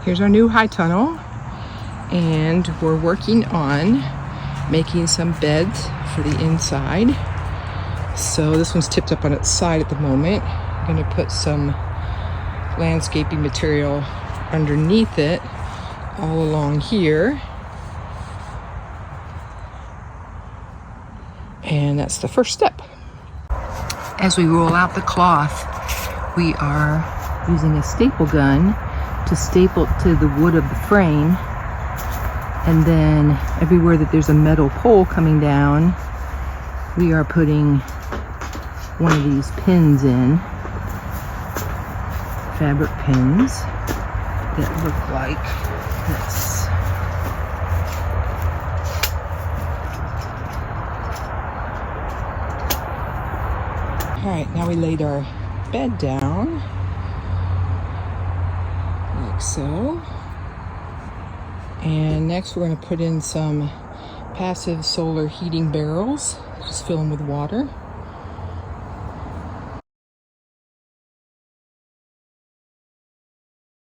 Here's our new high tunnel, and we're working on making some beds for the inside. So this one's tipped up on its side at the moment. I'm going to put some landscaping material underneath it all along here. And that's the first step. As we roll out the cloth, we are using a staple gun to staple it to the wood of the frame. And then everywhere that there's a metal pole coming down, we are putting one of these pins in, fabric pins that look like this. All right, now we laid our bed down, like so. And next we're going to put in some passive solar heating barrels, just fill them with water.